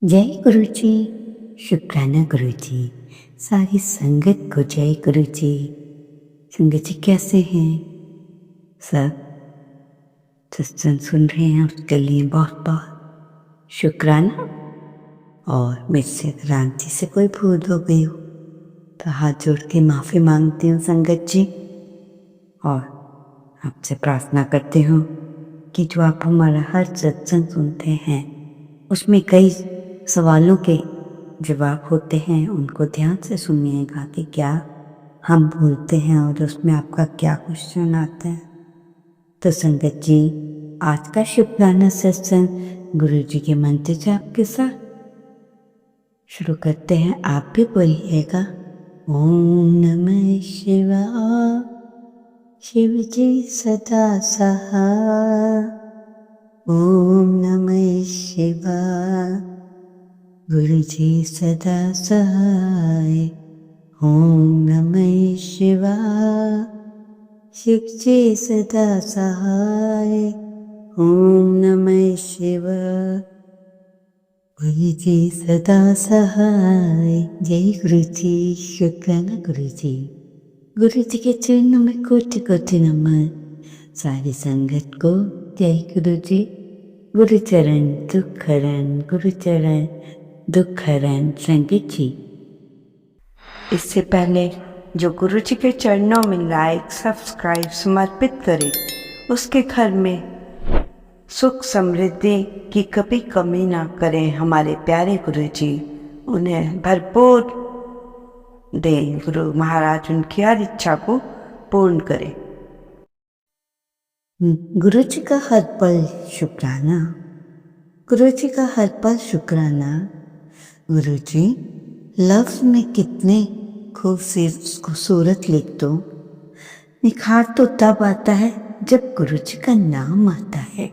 जय गुरु जी। शुक्राना गुरु जी। सारी संगत को जय गुरु जी। संगत जी कैसे हैं सब? सत्संग सुन रहे हैं, उसके लिए बहुत बहुत शुक्राना। और मुझसे अगर आंटी से कोई भूल हो गई हो तो हाथ जोड़ के माफ़ी मांगती हूँ संगत जी। और आपसे प्रार्थना करती हूँ कि जो आप हमारा हर सत्संग सुनते हैं उसमें कई सवालों के जवाब होते हैं, उनको ध्यान से सुनिएगा कि क्या हम भूलते हैं और उसमें आपका क्या क्वेश्चन आता है। तो संगत जी, आज का शुक्राना सत्संग गुरु जी के मंत्र जाप के साथ शुरू करते हैं। आप भी बोलिएगा, ओम नमः शिवाय। शिव जी सदा सहाय। ओम नमः शिवाय। गुरु जी सदा सहाय। ओम नमः शिवाय। शिव जी सदा सहाय। ओम नमः शिवाय। गुरु जी सदा सहाय। जय गुरु जी। शुक्राना गुरु जी। गुरु जी के चरणों में कोटि कोटि नमन। सारी संगत को जय गुरु जी। गुरु चरण दुख हरण, गुरु चरण दुख हरण। संगत जी, इससे पहले जो गुरु जी के चरणों में लाइक सब्सक्राइब समर्पित करे उसके घर में सुख समृद्धि की कभी कमी ना करें। हमारे प्यारे गुरु जी उन्हें भरपूर दे। गुरु महाराज उनकी हर इच्छा को पूर्ण करें। गुरु जी का हर पल शुक्राना। गुरु जी का हर पल शुक्राना। गुरु जी लफ्ज में कितने खूबसूरत लिख दो, निखार तो तब आता है जब गुरु जी का नाम आता है।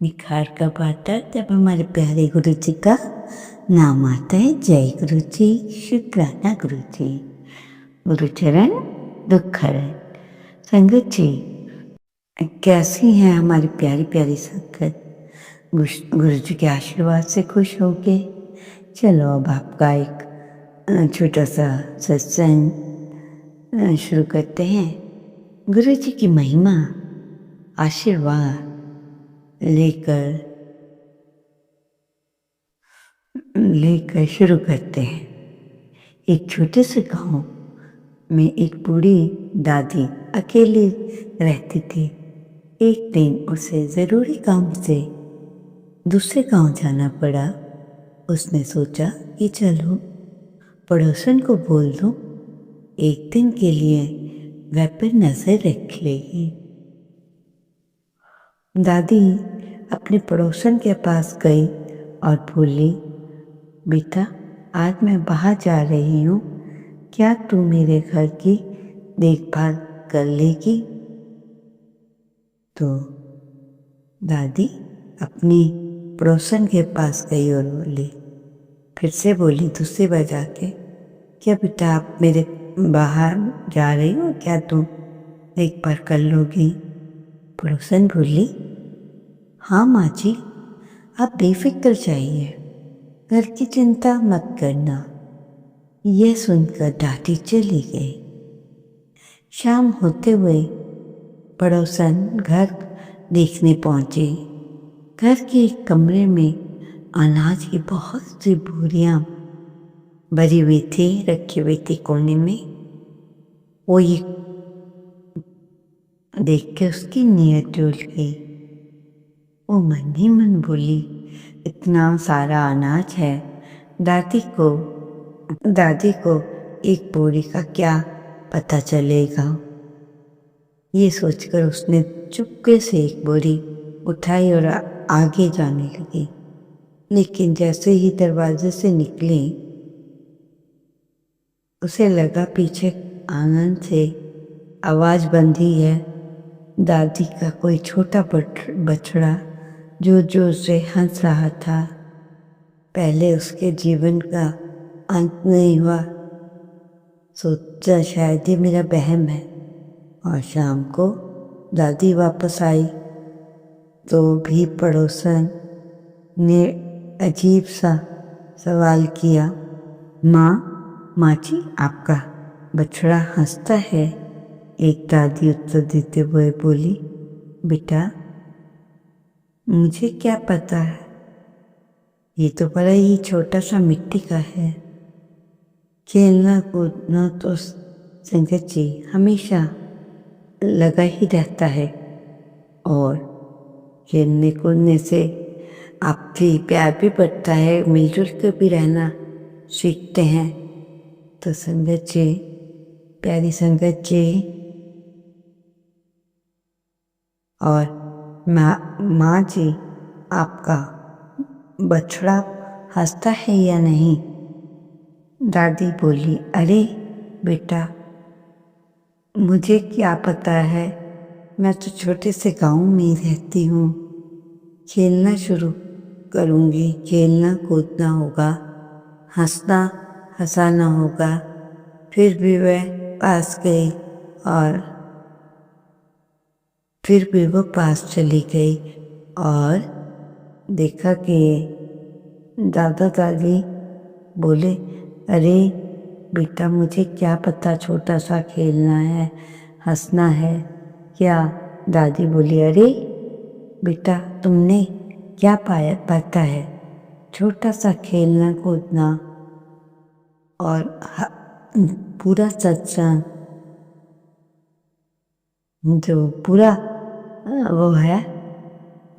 निखार कब आता है? जब हमारे प्यारे गुरु जी का नाम आता है। जय गुरु जी। शुक्राना गुरु जी। गुरु चरण दुख हरण। संगत जी, कैसी हैं हमारी प्यारी प्यारी संगत? गुरु जी के आशीर्वाद से खुश हो गए। चलो अब आपका एक छोटा सा सत्संग शुरू करते हैं। गुरु जी की महिमा आशीर्वाद लेकर शुरू करते हैं। एक छोटे से गांव में एक बूढ़ी दादी अकेली रहती थी। एक दिन उसे जरूरी काम से दूसरे गांव जाना पड़ा। उसने सोचा कि चलो पड़ोसन को बोल दूं, एक दिन के लिए वह पर नजर रख लेगी। दादी अपने पड़ोसन के पास गई और बोली, बेटा आज मैं बाहर जा रही हूँ, क्या तू मेरे घर की देखभाल कर लेगी? तो दादी अपनी पड़ोसन के पास गई और बोली, फिर से बोली दूसरी बार जाके, क्या बेटा आप मेरे बाहर जा रही हो, क्या तुम देखभाल कर लोगी? पड़ोसन बोली, हाँ माँ जी, आप बेफिक्र जाइए, घर की चिंता मत करना। यह सुनकर दादी चली गई। शाम होते हुए पड़ोसन घर देखने पहुंचे। घर के एक कमरे में अनाज की बहुत सी बोरियां भरी हुई थी, रखी हुई थी कोने में। वो ये देख के उसकी नीयत डोल गई। वो मन ही मन बोली, इतना सारा अनाज है, दादी को एक बोरी का क्या पता चलेगा? ये सोचकर उसने चुपके से एक बोरी उठाई और आगे जाने लगी। लेकिन जैसे ही दरवाजे से निकली उसे लगा पीछे आंगन से आवाज बंधी है। दादी का कोई छोटा बछड़ा जोर जोर से हंस रहा था। पहले उसके जीवन का अंत नहीं हुआ। सोचा शायद ये मेरा वहम है। और शाम को दादी वापस आई तो भी पड़ोसन ने अजीब सा सवाल किया। माँ जी, आपका बछड़ा हंसता है? एक दादी उत्तर देते हुए बोली, बेटा मुझे क्या पता है, ये तो बड़ा ही छोटा सा मिट्टी का है। खेलना कूदना तो संगत जी हमेशा लगा ही रहता है, और खेलने कूदने से आपसी प्यार भी बढ़ता है, मिलजुल कर भी रहना सीखते हैं। तो संगत जी, प्यारी संगत जी, और माँ जी, आपका बछड़ा हंसता है या नहीं? दादी बोली, अरे बेटा मुझे क्या पता है, मैं तो छोटे से गांव में ही रहती हूँ। खेलना शुरू करूँगी, खेलना कूदना होगा, हंसना हंसाना होगा। फिर भी वह पास गई और फिर भी वो पास चली गई और देखा कि दादा दादी बोले, अरे बेटा मुझे क्या पता, छोटा सा खेलना है, हंसना है क्या? दादी बोली, अरे बेटा तुमने क्या पता है, छोटा सा खेलना कूदना और पूरा सत्संग जो पूरा वो है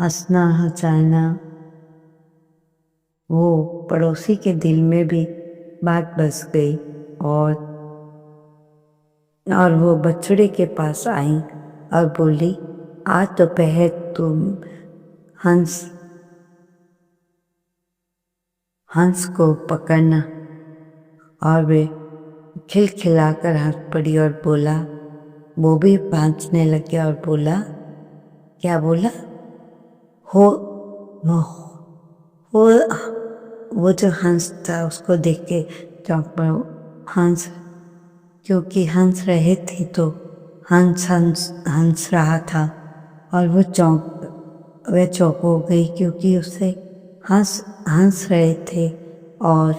हंसना हंसाना, वो पड़ोसी के दिल में भी बात बस गई और वो बछड़े के पास आई और बोली, आज दोपहर तुम हंस को पकड़ना। और वे खिलखिलाकर हंस पड़ी और बोला, वो भी हंसने लग गया और बोला, क्या बोला? हो वो वो वो जो हंस था उसको देख के चौंक पड़ा। हंस, क्योंकि हंस रहे थे तो हंस रहा था और वह चौंक हो गई क्योंकि उसे हंस रहे थे और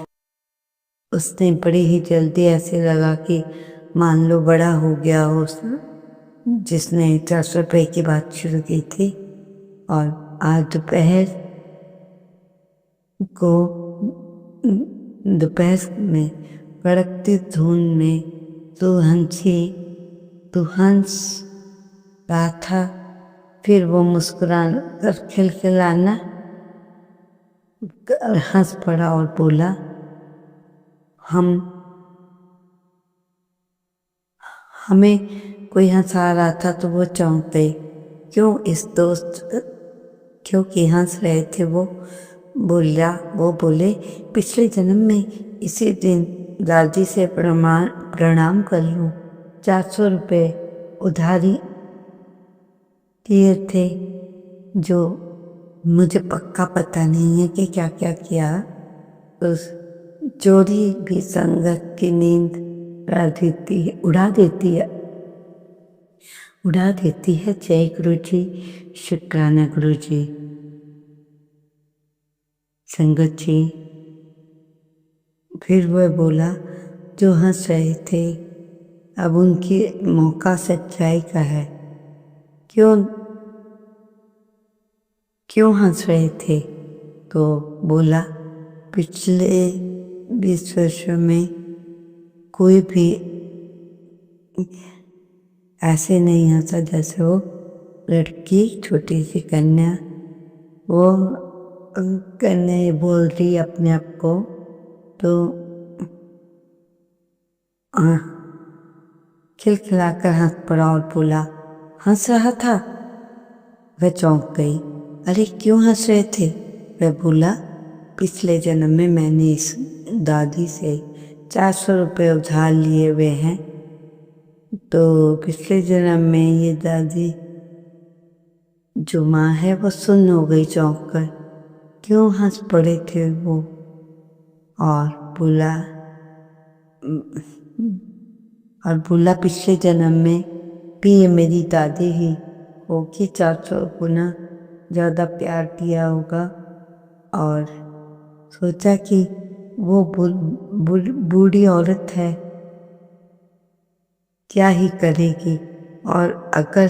उसने बड़ी ही जल्दी ऐसे लगा कि मान लो बड़ा हो गया हो जिसने 400 रुपये की बात शुरू की थी। और आज दोपहर में कड़कती धूप में तू हंस रहा था। फिर वो मुस्कुरा कर खिलखिलाना हंस पड़ा और बोला, हमें कोई हंसा रहा था तो वो चौंक गई। क्योंकि हंस रहे थे वो बोले, पिछले जन्म में इसी दिन दादी से प्रणाम कर लूं। 400 रुपये उधारी दिए थे, जो मुझे पक्का पता नहीं है कि क्या क्या किया। उस चोरी भी संगत की नींद उड़ा देती है। जय गुरु जी, शुक्राना गुरु जी। संगत जी, फिर वह बोला, जो हंस रहे थे अब उनकी मौका सच्चाई का है। क्यों हंस रहे थे? तो बोला, पिछले 20 वर्षों में कोई भी ऐसे नहीं हंसा जैसे वो लड़की, छोटी सी कन्या। वो कन्या बोल रही अपने आप को, तो खिलखिलाकर हंस पड़ा और बोला, हंस रहा था? वह चौंक गई। अरे क्यों हंस रहे थे? वह बोला, पिछले जन्म में मैंने इस दादी से 400 रुपये उधार लिए हुए हैं, तो पिछले जन्म में ये दादी जो माँ है वो सुन्न हो गई चौंक कर। क्यों हंस पड़े थे वो? और बोला पिछले जन्म में भी ये मेरी दादी ही होगी, 400 गुना ज़्यादा प्यार दिया होगा और सोचा कि वो बूढ़ी औरत है, क्या ही करेगी, और अगर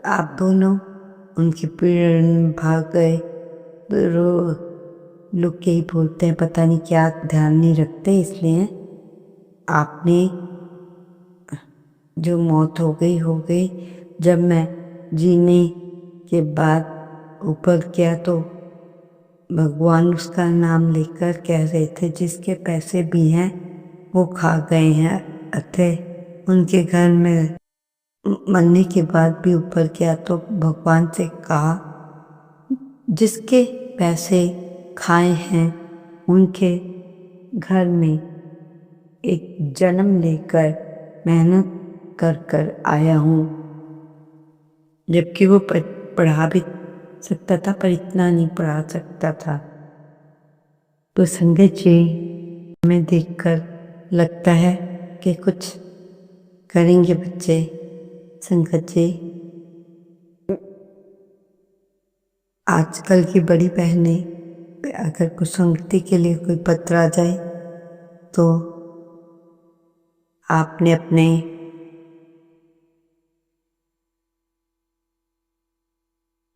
आप दोनों उनकी पीड़ में भाग गए तो लोग यही बोलते हैं, पता नहीं क्या, ध्यान नहीं रखते। इसलिए आपने जो मौत हो गई। जब मैं जीने के बाद ऊपर गया तो भगवान उसका नाम लेकर कह रहे थे, जिसके पैसे भी हैं वो खा गए हैं। अतः उनके घर में मरने के बाद भी ऊपर गया तो भगवान से कहा, जिसके पैसे खाए हैं उनके घर में एक जन्म लेकर मेहनत कर कर आया हूँ। जबकि वो पढ़ा भी सकता था पर इतना नहीं पढ़ा सकता था। तो संगत जी, हमें देखकर लगता है कि कुछ करेंगे बच्चे। संगत जी, आजकल की बड़ी बहनें अगर कुसंगति के लिए कोई पत्र आ जाए तो आपने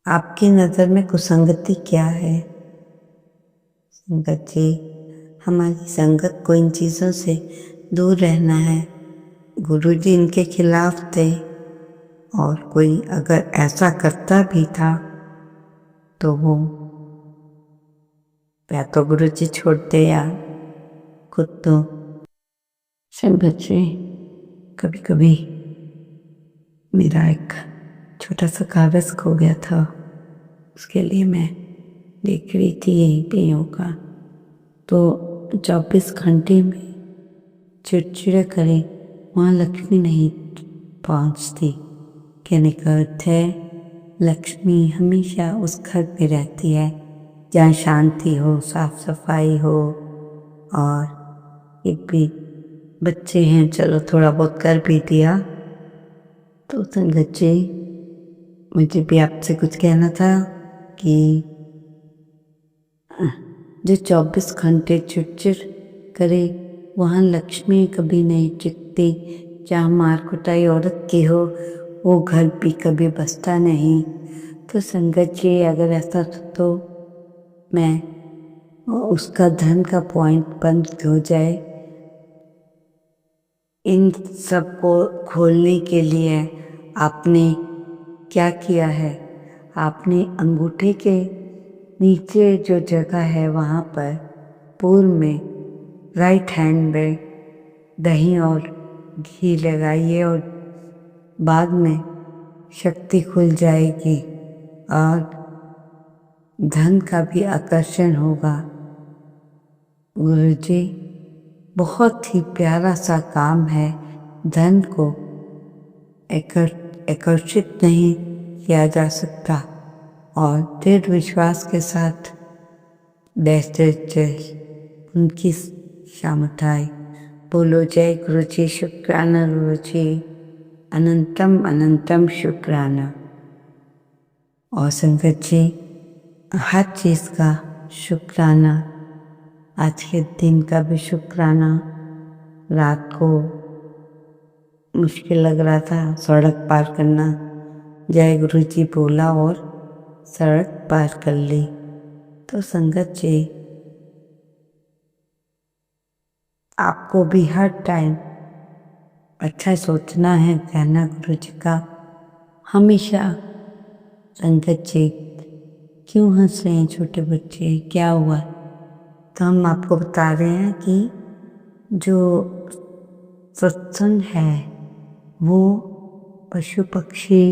आपकी नज़र में कुसंगति क्या है? संगत जी, हमारी संगत को इन चीज़ों से दूर रहना है। गुरुजी इनके खिलाफ थे, और कोई अगर ऐसा करता भी था तो वो या तो गुरुजी छोड़ते या खुद तो। संगत जी, कभी कभी मेरा एक छोटा सा कागज खो गया था, उसके लिए मैं देख रही थी यहीं पे योगा, तो 24 घंटे में चिड़चिड़े करे वहाँ लक्ष्मी नहीं पहुँचती। कहने का अर्थ है, लक्ष्मी हमेशा उस घर पे रहती है जहाँ शांति हो, साफ सफाई हो, और एक भी बच्चे हैं, चलो थोड़ा बहुत कर भी दिया। तो संगत जी, मुझे भी आपसे कुछ कहना था कि जो 24 घंटे चिड़चिड़ करे वहाँ लक्ष्मी कभी नहीं टिकती। जहाँ मार कुटाई औरत की हो वो घर भी कभी बसता नहीं। तो संगत जी, अगर ऐसा तो मैं उसका धन का पॉइंट बंद हो जाए। इन सब को खोलने के लिए आपने क्या किया है? आपने अंगूठे के नीचे जो जगह है वहाँ पर पूर्व में राइट हैंड में दही और घी लगाइए, और बाद में शक्ति खुल जाएगी और धन का भी आकर्षण होगा। गुरुजी, बहुत ही प्यारा सा काम है। धन को आकर्षित नहीं किया जा सकता, और दृढ़ विश्वास के साथ उनकी क्षमताएं। बोलो जय गुरुजी, शुक्राना गुरुजी, अनंतम अनंतम शुक्राना। और संगत जी, हर चीज़ का शुक्राना, आज के दिन का भी शुक्राना। रात को मुश्किल लग रहा था सड़क पार करना, जय गुरुजी बोला और सड़क पार कर ली। तो संगत जी, आपको भी हर टाइम अच्छा सोचना है, कहना गुरुजी का हमेशा। संगत जी, क्यों हंस रहे हैं छोटे बच्चे, क्या हुआ? तो हम आपको बता रहे हैं कि जो सत्संग है वो पशु पक्षी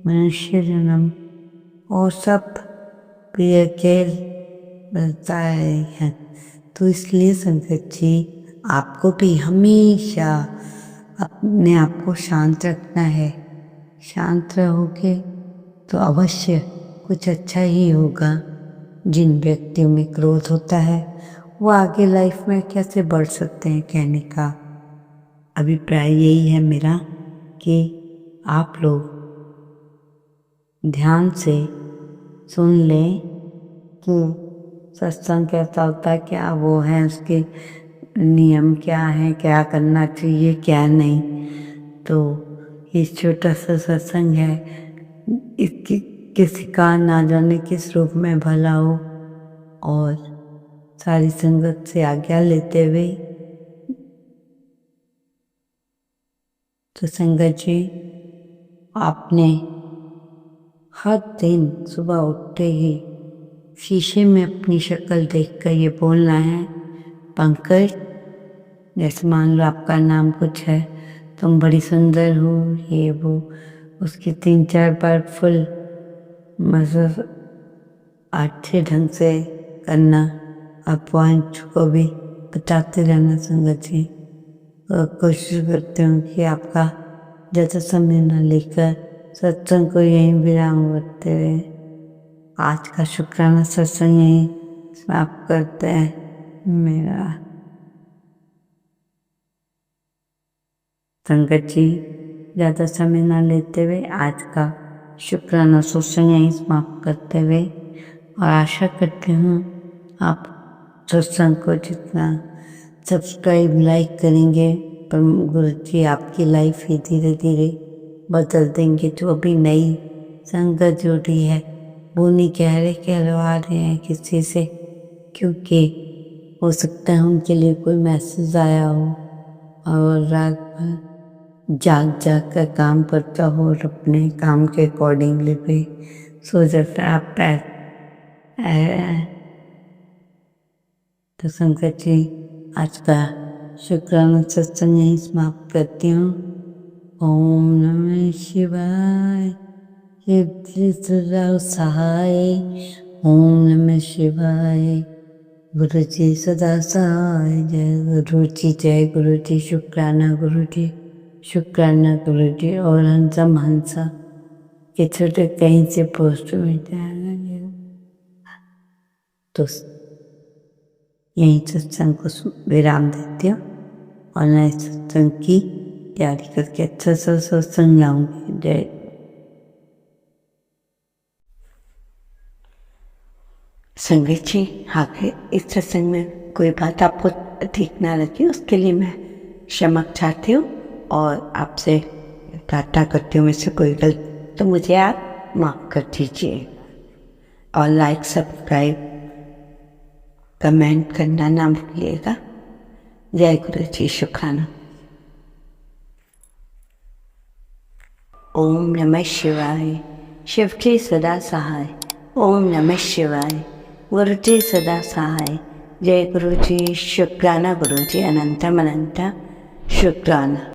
मनुष्य जन्म और सब प्रिय खेल मिलता है। तो इसलिए संगत जी, आपको भी हमेशा अपने आप को शांत रखना है। शांत रहोगे तो अवश्य कुछ अच्छा ही होगा। जिन व्यक्तियों में क्रोध होता है वो आगे लाइफ में कैसे बढ़ सकते हैं, कहने का अभिप्राय यही है मेरा कि आप लोग ध्यान से सुन लें कि सत्संग कैसा होता है, क्या वो है, उसके नियम क्या है, क्या करना चाहिए क्या नहीं। तो ये छोटा सा सत्संग है, इसकी किसी का ना जाने किस रूप में भला हो, और सारी संगत से आज्ञा लेते हुए तो संगत जी, आपने हर दिन सुबह उठते ही शीशे में अपनी शक्ल देखकर ये बोलना है, पंकज, जैसे मान लो आपका नाम कुछ है, तुम बड़ी सुंदर हो, ये वो, उसकी 3-4 बार फुल मतलब अच्छे ढंग से करना, और पॉइंट को भी बताते रहना संगत जी। और कोशिश करते हूँ कि आपका ज़्यादा समय न लेकर सत्संग को यहीं विराम करते हुए आज का शुक्राना सत्संग यहीं समाप्त करते हैं। मेरा संगत जी, ज़्यादा समय न लेते हुए आज का शुक्राना सत्संग यहीं समाप्त करते हुए, और आशा करती हूँ आप सत्संग को जितना सब्सक्राइब लाइक करेंगे, पर गुरु जी आपकी लाइफ ही धीरे धीरे बदल देंगे। जो अभी नई संगत जुड़ी है वो नहीं कहलवा रहे हैं किसी से, क्योंकि हो सकता है उनके लिए कोई मैसेज आया हो और रात भर जाग जाग कर काम करता हो और अपने काम के अकॉर्डिंगली भी सो जाता है। आप तो संगत जी, आज का शुक्राना सत्संग यहीं समाप्त करती हूँ। ओम नमः शिवाय, शिव सदा सहाय। ओम नमः शिवाय, गुरु जी सदा सहाय। जय गुरु जी, जय गुरु जी, शुक्राना गुरु जी, शुक्राना गुरु जी। और हंसा के छोटे कहीं से पोस्ट में जाना तो यहीं सत्संग को विराम देती हूँ और नए सत्संग की तैयारी करके अच्छा सा सत्संग लाऊंगी। जय। संगत जी, आगे इस सत्संग में कोई बात आपको ठीक ना लगी उसके लिए मैं क्षमा चाहती हूँ और आपसे प्रार्थना करती हूँ मुझसे कोई गलती तो मुझे आप माफ़ कर दीजिए। और लाइक, सब्सक्राइब, कमेंट करना ना भूलिएगा। जय गुरु जी, शुक्राना। ओम नमः शिवाय, शिव जी सदा सहाय। ओम नमः शिवाय, गुरु जी सदा सहाय। जय गुरु जी, शुक्राना गुरु जी, अनंतम अनंत शुक्राना।